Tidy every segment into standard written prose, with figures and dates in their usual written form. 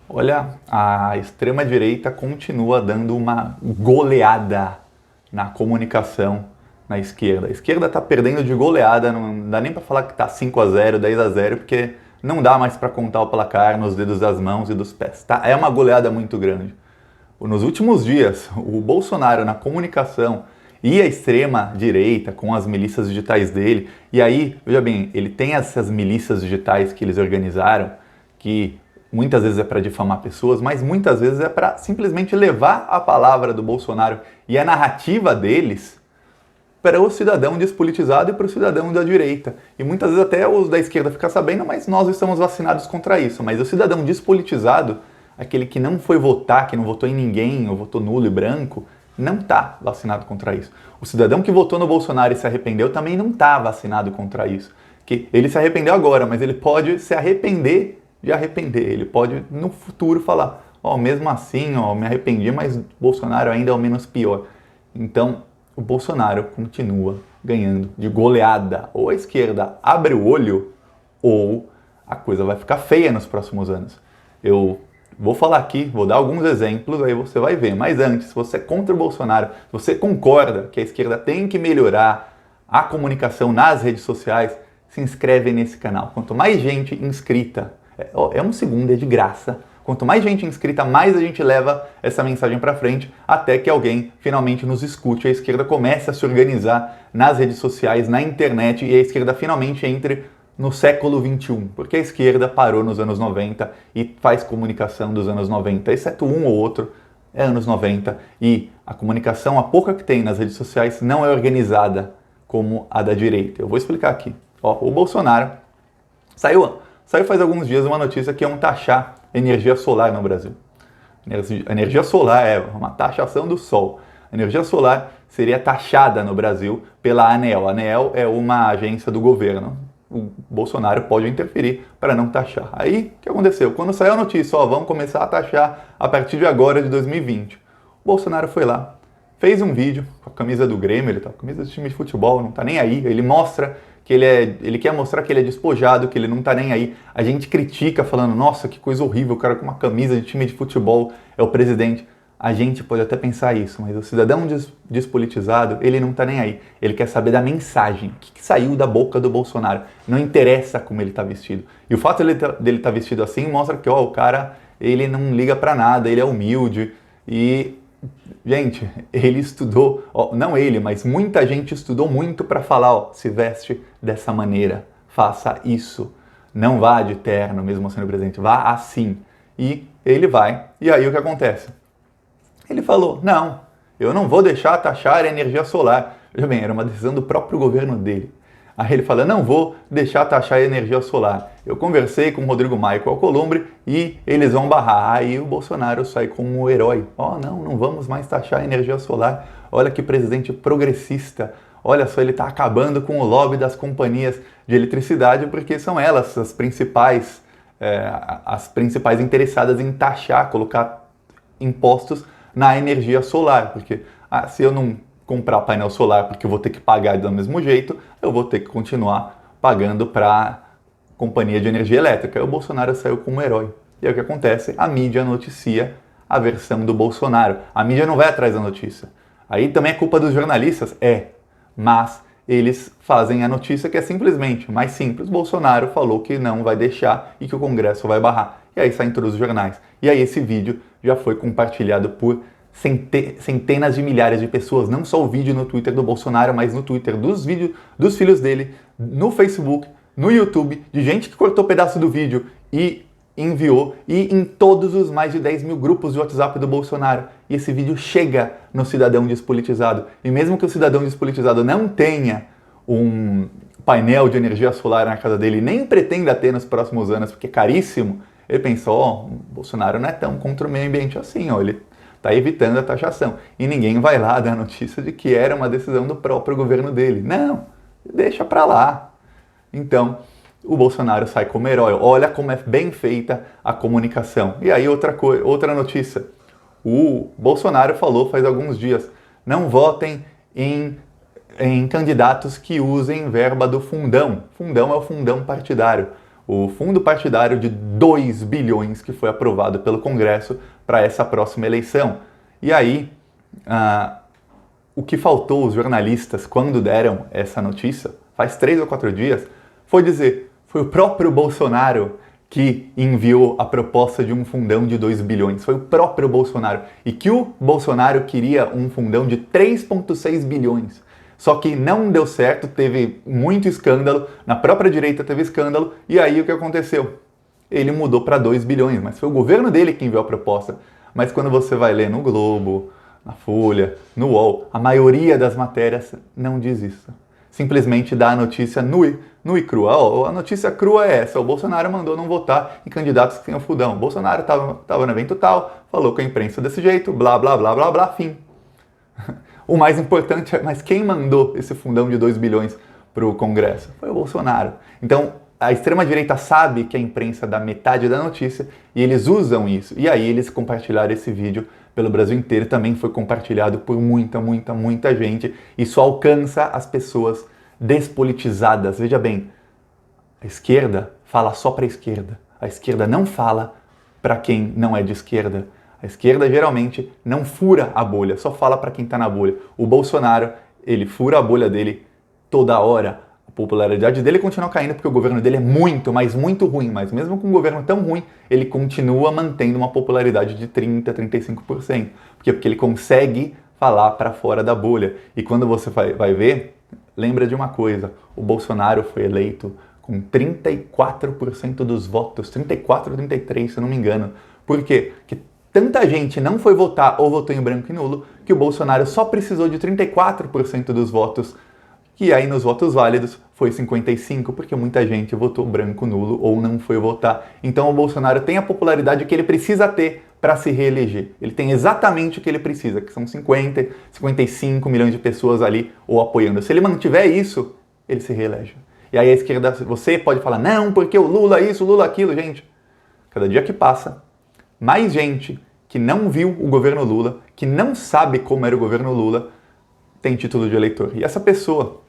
Olha, a extrema-direita continua dando uma goleada na comunicação na esquerda. A esquerda está perdendo de goleada, não dá nem para falar que está 5-0, 10-0, porque não dá mais para contar o placar nos dedos das mãos e dos pés. Tá? É uma goleada muito grande. Nos últimos dias, o Bolsonaro na comunicação e a extrema-direita com as milícias digitais dele, e aí, veja bem, ele tem essas milícias digitais que eles organizaram, que muitas vezes é para difamar pessoas, mas muitas vezes é para simplesmente levar a palavra do Bolsonaro e a narrativa deles para o cidadão despolitizado e para o cidadão da direita. E muitas vezes até os da esquerda ficam sabendo, mas nós estamos vacinados contra isso. Mas o cidadão despolitizado, aquele que não foi votar, que não votou em ninguém, ou votou nulo e branco, não está vacinado contra isso. O cidadão que votou no Bolsonaro e se arrependeu também não está vacinado contra isso. Que ele se arrependeu agora, mas ele pode se arrepender de arrepender. Ele pode, no futuro, falar, mesmo assim, me arrependi, mas Bolsonaro ainda é o menos pior. Então, o Bolsonaro continua ganhando de goleada. Ou a esquerda abre o olho, ou a coisa vai ficar feia nos próximos anos. Eu vou falar aqui, vou dar alguns exemplos, aí você vai ver. Mas antes, se você é contra o Bolsonaro, se você concorda que a esquerda tem que melhorar a comunicação nas redes sociais, se inscreve nesse canal. Quanto mais gente inscrita, é um segundo, é de graça. Quanto mais gente inscrita, mais a gente leva essa mensagem para frente, até que alguém finalmente nos escute. A esquerda comece a se organizar nas redes sociais, na internet, e a esquerda finalmente entre no século XXI, porque a esquerda parou nos anos 90 e faz comunicação dos anos 90, exceto um ou outro, é anos 90, e a comunicação, a pouca que tem nas redes sociais, não é organizada como a da direita. Eu vou explicar aqui. O Bolsonaro saiu faz alguns dias uma notícia que iam taxar energia solar no Brasil. A energia solar é uma taxação do sol. A energia solar seria taxada no Brasil pela ANEEL. A ANEEL é uma agência do governo. O Bolsonaro pode interferir para não taxar. Aí, o que aconteceu? Quando saiu a notícia, vamos começar a taxar a partir de agora, de 2020. O Bolsonaro foi lá, fez um vídeo com a camisa do Grêmio, ele tá com a camisa do time de futebol, não tá nem aí. Ele mostra que ele quer mostrar que ele é despojado, que ele não tá nem aí. A gente critica falando, nossa, que coisa horrível, o cara com uma camisa de time de futebol é o presidente. A gente pode até pensar isso, mas o cidadão despolitizado, ele não tá nem aí. Ele quer saber da mensagem, o que saiu da boca do Bolsonaro. Não interessa como ele tá vestido. E o fato dele tá vestido assim mostra que, o cara, ele não liga pra nada, ele é humilde. E, gente, ele estudou, não ele, mas muita gente estudou muito para falar, se veste dessa maneira, faça isso. Não vá de terno, mesmo sendo presidente, vá assim. E ele vai, e aí o que acontece? Ele falou, não, eu não vou deixar taxar a energia solar. Veja bem, era uma decisão do próprio governo dele. Aí ele fala, não vou deixar taxar a energia solar. Eu conversei com o Rodrigo Maia e com o Alcolumbre e eles vão barrar. Aí o Bolsonaro sai como um herói. Não vamos mais taxar a energia solar. Olha que presidente progressista. Olha só, ele está acabando com o lobby das companhias de eletricidade, porque são elas as principais interessadas em taxar, colocar impostos na energia solar. Porque se eu não comprar painel solar porque eu vou ter que pagar do mesmo jeito, eu vou ter que continuar pagando para a companhia de energia elétrica. E o Bolsonaro saiu como um herói. E aí o que acontece? A mídia noticia a versão do Bolsonaro. A mídia não vai atrás da notícia. Aí também é culpa dos jornalistas? Mas eles fazem a notícia que é simplesmente mais simples. Bolsonaro falou que não vai deixar e que o Congresso vai barrar. E aí saem todos os jornais. E aí esse vídeo já foi compartilhado por centenas de milhares de pessoas, não só o vídeo no Twitter do Bolsonaro, mas no Twitter dos filhos dele, no Facebook, no YouTube, de gente que cortou pedaço do vídeo e enviou, e em todos os mais de 10 mil grupos de WhatsApp do Bolsonaro. E esse vídeo chega no cidadão despolitizado. E mesmo que o cidadão despolitizado não tenha um painel de energia solar na casa dele, nem pretenda ter nos próximos anos, porque é caríssimo, ele pensou, Bolsonaro não é tão contra o meio ambiente assim, ele está evitando a taxação. E ninguém vai lá dar notícia de que era uma decisão do próprio governo dele. Não, deixa para lá. Então, o Bolsonaro sai como herói. Olha como é bem feita a comunicação. E aí outra notícia. O Bolsonaro falou faz alguns dias, não votem em candidatos que usem verba do fundão. Fundão é o fundão partidário. o fundo partidário de 2 bilhões que foi aprovado pelo Congresso para essa próxima eleição. E aí, o que faltou os jornalistas quando deram essa notícia, faz 3 ou 4 dias, foi dizer, foi o próprio Bolsonaro que enviou a proposta de um fundão de 2 bilhões. Foi o próprio Bolsonaro. E que o Bolsonaro queria um fundão de 3,6 bilhões. Só que não deu certo, teve muito escândalo, na própria direita teve escândalo, e aí o que aconteceu? Ele mudou para 2 bilhões, mas foi o governo dele que enviou a proposta. Mas quando você vai ler no Globo, na Folha, no UOL, a maioria das matérias não diz isso. Simplesmente dá a notícia nua e crua. A notícia crua é essa, o Bolsonaro mandou não votar em candidatos que tinham fundão. O Bolsonaro estava no evento tal, falou com a imprensa desse jeito, blá, blá, blá, blá, blá, fim. O mais importante é, mas quem mandou esse fundão de 2 bilhões para o Congresso? Foi o Bolsonaro. Então, a extrema-direita sabe que a imprensa dá metade da notícia e eles usam isso. E aí eles compartilharam esse vídeo pelo Brasil inteiro, também foi compartilhado por muita gente. Isso alcança as pessoas despolitizadas. Veja bem, a esquerda fala só para a esquerda. A esquerda não fala para quem não é de esquerda. A esquerda geralmente não fura a bolha, só fala para quem está na bolha. O Bolsonaro, ele fura a bolha dele toda hora. A popularidade dele continua caindo porque o governo dele é muito, mas muito ruim. Mas mesmo com um governo tão ruim, ele continua mantendo uma popularidade de 30%, 35%. Por quê? Porque ele consegue falar para fora da bolha. E quando você vai ver, lembra de uma coisa, o Bolsonaro foi eleito com 34% dos votos, 34, 33, se eu não me engano. Por quê? Porque tanta gente não foi votar ou votou em branco e nulo que o Bolsonaro só precisou de 34% dos votos. E aí nos votos válidos foi 55%, porque muita gente votou branco, nulo ou não foi votar. Então o Bolsonaro tem a popularidade que ele precisa ter para se reeleger. Ele tem exatamente o que ele precisa, que são 50, 55 milhões de pessoas ali o apoiando. Se ele mantiver isso, ele se reelege. E aí a esquerda, você pode falar, não, porque o Lula isso, o Lula aquilo. Gente, cada dia que passa, mais gente que não viu o governo Lula, que não sabe como era o governo Lula, tem título de eleitor. E essa pessoa,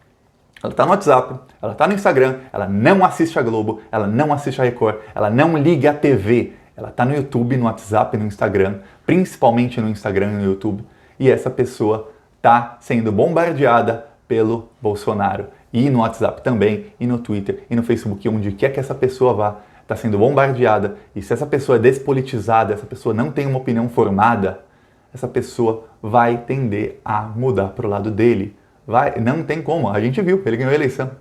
ela está no WhatsApp, ela está no Instagram, ela não assiste a Globo, ela não assiste a Record, ela não liga a TV, ela está no YouTube, no WhatsApp, no Instagram, principalmente no Instagram e no YouTube, e essa pessoa está sendo bombardeada pelo Bolsonaro. E no WhatsApp também, e no Twitter, e no Facebook, onde quer que essa pessoa vá, está sendo bombardeada. E se essa pessoa é despolitizada, essa pessoa não tem uma opinião formada, essa pessoa vai tender a mudar para o lado dele. Não tem como, a gente viu, ele ganhou a eleição.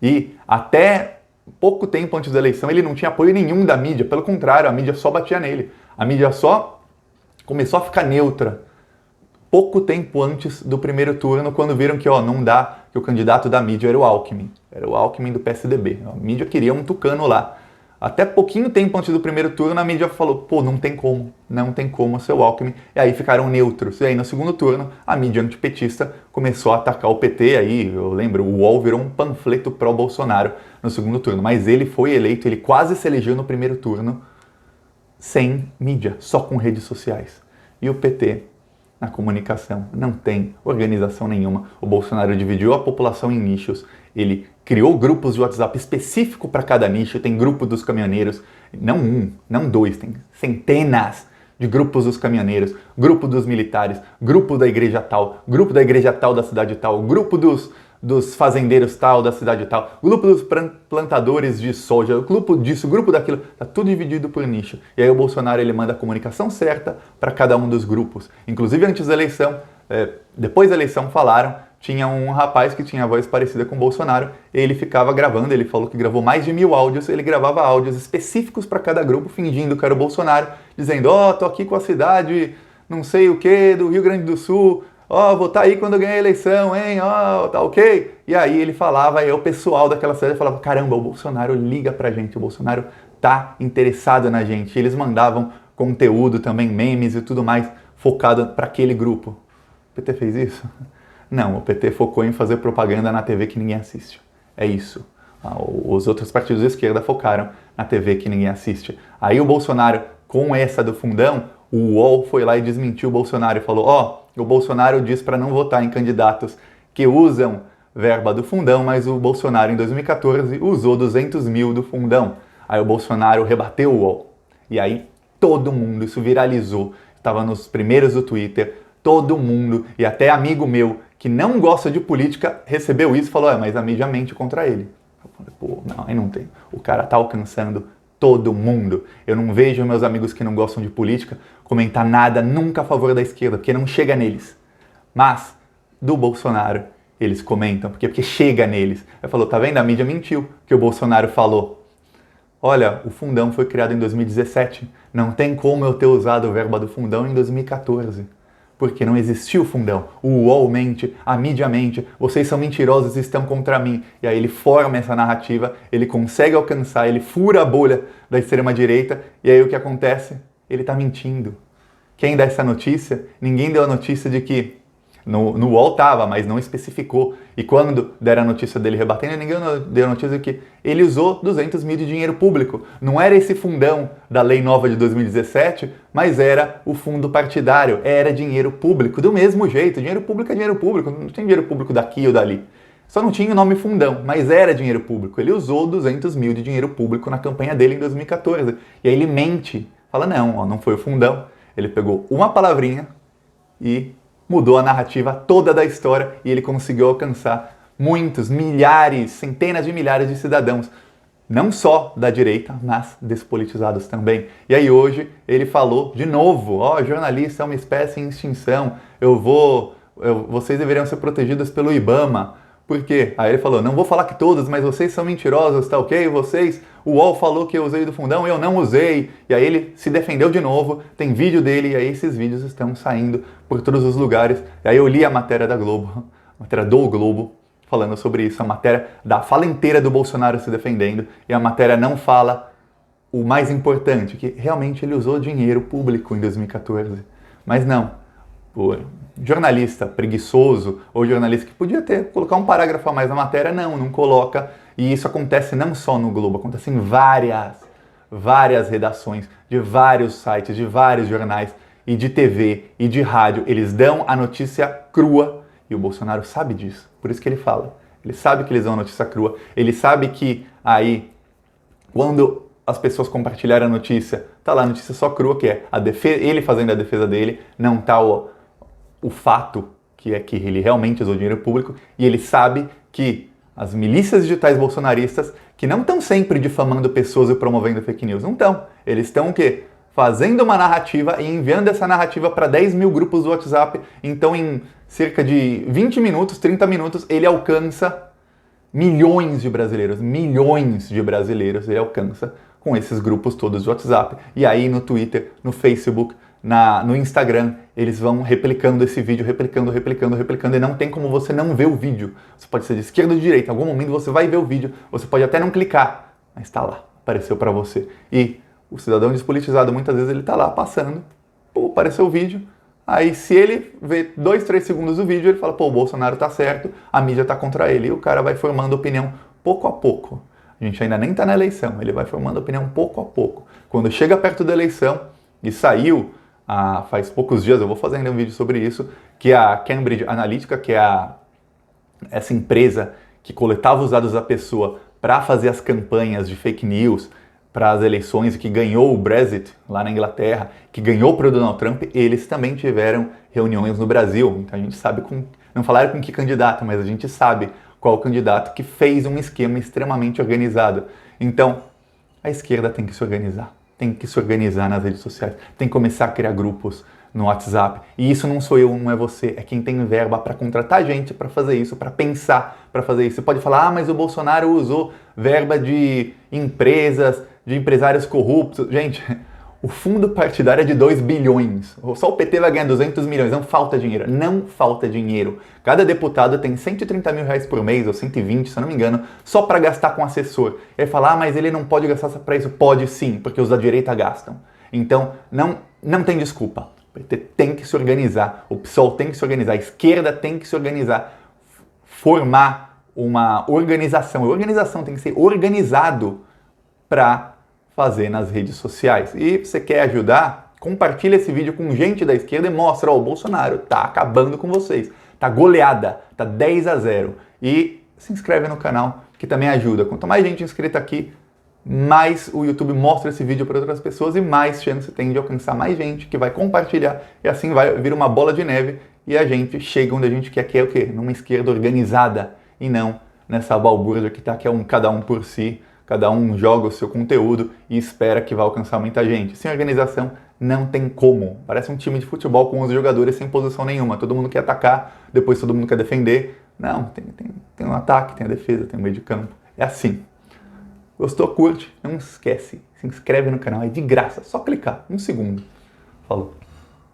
E até pouco tempo antes da eleição ele não tinha apoio nenhum da mídia, pelo contrário, a mídia só batia nele. A mídia só começou a ficar neutra pouco tempo antes do primeiro turno, quando viram que não dá, que o candidato da mídia era o Alckmin do PSDB. A mídia queria um tucano lá. Até pouquinho tempo antes do primeiro turno, a mídia falou, pô, não tem como ser o Alckmin. E aí ficaram neutros. E aí no segundo turno, a mídia antipetista começou a atacar o PT. Aí, eu lembro, o UOL virou um panfleto pró-Bolsonaro no segundo turno. Mas ele foi eleito, ele quase se elegeu no primeiro turno sem mídia, só com redes sociais. E o PT, na comunicação, não tem organização nenhuma. O Bolsonaro dividiu a população em nichos. Ele criou grupos de WhatsApp específico para cada nicho. Tem grupo dos caminhoneiros, não um, não dois, tem centenas de grupos dos caminhoneiros, grupo dos militares, grupo da igreja tal da cidade tal, grupo dos fazendeiros tal da cidade tal, grupo dos plantadores de soja, grupo disso, grupo daquilo, tá tudo dividido por nicho. E aí o Bolsonaro ele manda a comunicação certa para cada um dos grupos. Inclusive antes da eleição, depois da eleição falaram, tinha um rapaz que tinha a voz parecida com o Bolsonaro, ele ficava gravando, ele falou que gravou mais de 1000 áudios, ele gravava áudios específicos para cada grupo, fingindo que era o Bolsonaro, dizendo, tô aqui com a cidade, não sei o que, do Rio Grande do Sul, vou estar aí quando eu ganhar a eleição, hein, tá ok? E aí ele falava, aí o pessoal daquela cidade falava, caramba, o Bolsonaro liga pra gente, o Bolsonaro tá interessado na gente. E eles mandavam conteúdo também, memes e tudo mais, focado para aquele grupo. O PT fez isso? Não, o PT focou em fazer propaganda na TV que ninguém assiste. É isso. Os outros partidos de esquerda focaram na TV que ninguém assiste. Aí o Bolsonaro, com essa do fundão, o UOL foi lá e desmentiu o Bolsonaro e falou, o Bolsonaro diz para não votar em candidatos que usam verba do fundão, mas o Bolsonaro em 2014 usou 200 mil do fundão. Aí o Bolsonaro rebateu o UOL. E aí todo mundo, isso viralizou, estava nos primeiros do Twitter, todo mundo, e até amigo meu que não gosta de política, recebeu isso e falou, mas a mídia mente contra ele. Eu falei, pô, não, aí não tem. O cara tá alcançando todo mundo. Eu não vejo meus amigos que não gostam de política comentar nada nunca a favor da esquerda, porque não chega neles. Mas, do Bolsonaro, eles comentam, porque chega neles. Ele falou, tá vendo? A mídia mentiu, que o Bolsonaro falou. Olha, o fundão foi criado em 2017. Não tem como eu ter usado o verbo do fundão em 2014. Porque não existiu o fundão. O UOL mente, a mídia mente, vocês são mentirosos e estão contra mim. E aí ele forma essa narrativa, ele consegue alcançar, ele fura a bolha da extrema-direita, e aí o que acontece? Ele está mentindo. Quem dá essa notícia? Ninguém deu a notícia de que no UOL estava, mas não especificou. E quando deram a notícia dele rebatendo, ninguém deu a notícia de que ele usou 200 mil de dinheiro público. Não era esse fundão da Lei Nova de 2017, mas era o fundo partidário, era dinheiro público. Do mesmo jeito, dinheiro público é dinheiro público, não tem dinheiro público daqui ou dali. Só não tinha o nome fundão, mas era dinheiro público. Ele usou 200 mil de dinheiro público na campanha dele em 2014. E aí ele mente, fala, não foi o fundão. Ele pegou uma palavrinha e mudou a narrativa toda da história e ele conseguiu alcançar muitos, milhares, centenas de milhares de cidadãos, não só da direita, mas despolitizados também. E aí hoje ele falou de novo, jornalista é uma espécie em extinção, vocês deveriam ser protegidos pelo IBAMA. Por quê? Aí ele falou, não vou falar que todos, mas vocês são mentirosos, tá ok? O UOL falou que eu usei do fundão, eu não usei. E aí ele se defendeu de novo, tem vídeo dele, e aí esses vídeos estão saindo por todos os lugares. E aí eu li a matéria da Globo, a matéria do Globo, falando sobre isso, a matéria da fala inteira do Bolsonaro se defendendo, e a matéria não fala o mais importante, que realmente ele usou dinheiro público em 2014. Mas não. O jornalista preguiçoso ou jornalista que podia colocar um parágrafo a mais na matéria, não coloca. E isso acontece não só no Globo, acontece em várias redações de vários sites, de vários jornais e de TV e de rádio. Eles dão a notícia crua e o Bolsonaro sabe disso, por isso que ele fala. Ele sabe que eles dão a notícia crua, ele sabe que aí, quando as pessoas compartilharem a notícia, tá lá a notícia só crua, que é ele fazendo a defesa dele, não tá o fato que é que ele realmente usou dinheiro público, e ele sabe que as milícias digitais bolsonaristas, que não estão sempre difamando pessoas e promovendo fake news, não estão. Eles estão o quê? Fazendo uma narrativa e enviando essa narrativa para 10 mil grupos do WhatsApp. Então, em cerca de 20 minutos, 30 minutos, ele alcança milhões de brasileiros ele alcança com esses grupos todos do WhatsApp. E aí no Twitter, no Facebook, no Instagram, eles vão replicando esse vídeo, replicando, e não tem como você não ver o vídeo. Você pode ser de esquerda ou de direita, em algum momento você vai ver o vídeo, você pode até não clicar, mas tá lá, apareceu para você. E o cidadão despolitizado, muitas vezes ele tá lá passando, apareceu o vídeo, aí se ele vê 2, 3 segundos do vídeo, ele fala, o Bolsonaro tá certo, a mídia tá contra ele, e o cara vai formando opinião pouco a pouco. A gente ainda nem tá na eleição, ele vai formando opinião pouco a pouco. Quando chega perto da eleição, e saiu faz poucos dias, eu vou fazer ainda um vídeo sobre isso, que a Cambridge Analytica, que é essa empresa que coletava os dados da pessoa para fazer as campanhas de fake news para as eleições, que ganhou o Brexit lá na Inglaterra, que ganhou para o Donald Trump, eles também tiveram reuniões no Brasil. Então a gente sabe, não falaram com que candidato, mas a gente sabe qual candidato que fez um esquema extremamente organizado. Então, a esquerda tem que se organizar. Tem que se organizar nas redes sociais, tem que começar a criar grupos no WhatsApp. E isso não sou eu, não é você, é quem tem verba para contratar gente para fazer isso, para pensar para fazer isso. Você pode falar, mas o Bolsonaro usou verba de empresas, de empresários corruptos. Gente, o fundo partidário é de 2 bilhões. Só o PT vai ganhar 200 milhões, não falta dinheiro. Não falta dinheiro. Cada deputado tem 130 mil reais por mês, ou 120, se eu não me engano, só para gastar com assessor. Ele fala, mas ele não pode gastar para isso. Pode sim, porque os da direita gastam. Então, não tem desculpa. O PT tem que se organizar, o PSOL tem que se organizar, a esquerda tem que se organizar, formar uma organização. A organização tem que ser organizado para fazer nas redes sociais. E você quer ajudar? Compartilha esse vídeo com gente da esquerda e mostra, o Bolsonaro tá acabando com vocês. Tá goleada, tá 10-0. E se inscreve no canal, que também ajuda. Quanto mais gente inscrita aqui, mais o YouTube mostra esse vídeo para outras pessoas e mais chance tem de alcançar mais gente que vai compartilhar e assim vai vir uma bola de neve e a gente chega onde a gente quer, que é o quê? Numa esquerda organizada e não nessa balbúrdia que tá, que é cada um por si, cada um joga o seu conteúdo e espera que vai alcançar muita gente. Sem organização não tem como. Parece um time de futebol com 11 jogadores sem posição nenhuma. Todo mundo quer atacar, depois todo mundo quer defender. Não, tem um ataque, tem a defesa, tem o meio de campo. É assim. Gostou? Curte? Não esquece. Se inscreve no canal, é de graça. Só clicar. 1 segundo. Falou.